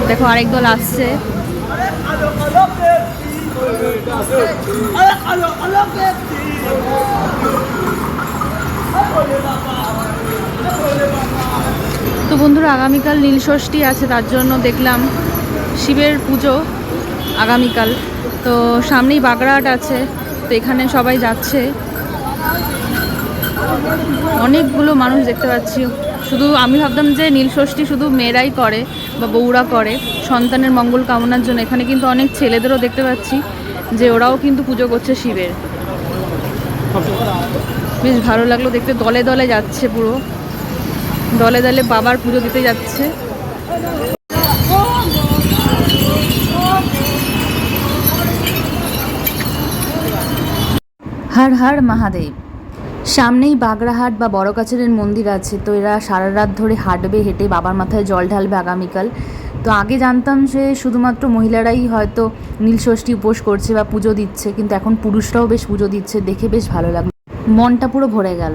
দেখো আরেক দল আসছে। তো বন্ধুরা, আগামীকাল নীলষষ্ঠী আছে, তার জন্য দেখলাম শিবের পুজো আগামীকাল। তো সামনেই বাগড়াহাট আছে, তো এখানে সবাই যাচ্ছে। অনেকগুলো মানুষ দেখতে পাচ্ছি। শুধু আমি ভাবতাম যে নীলষষ্ঠী শুধু মেয়েরাই করে বা বউরা করে সন্তানের মঙ্গল কামনার জন্য, এখানে কিন্তু অনেক ছেলেদেরও দেখতে পাচ্ছি যে ওরাও কিন্তু পুজো করছে শিবের। বেশ ভালো লাগলো দেখতে, দলে দলে যাচ্ছে, পুরো দলে দলে বাবার পুজো দিতে যাচ্ছে। হর হর মহাদেব। সামনেই বাগড়াহাট বা বড় কাছারের মন্দির আছে, তো এরা সারা রাত ধরে হাঁটবে, হেঁটে বাবার মাথায় জল ঢালবে আগামীকাল। তো আগে জানতাম যে শুধুমাত্র মহিলারাই হয়তো নীলষষ্ঠী উপোস করছে বা পুজো দিচ্ছে, কিন্তু এখন পুরুষরাও বেশ পুজো দিচ্ছে, দেখে বেশ ভালো লাগলো, মনটা পুরো ভরে গেল।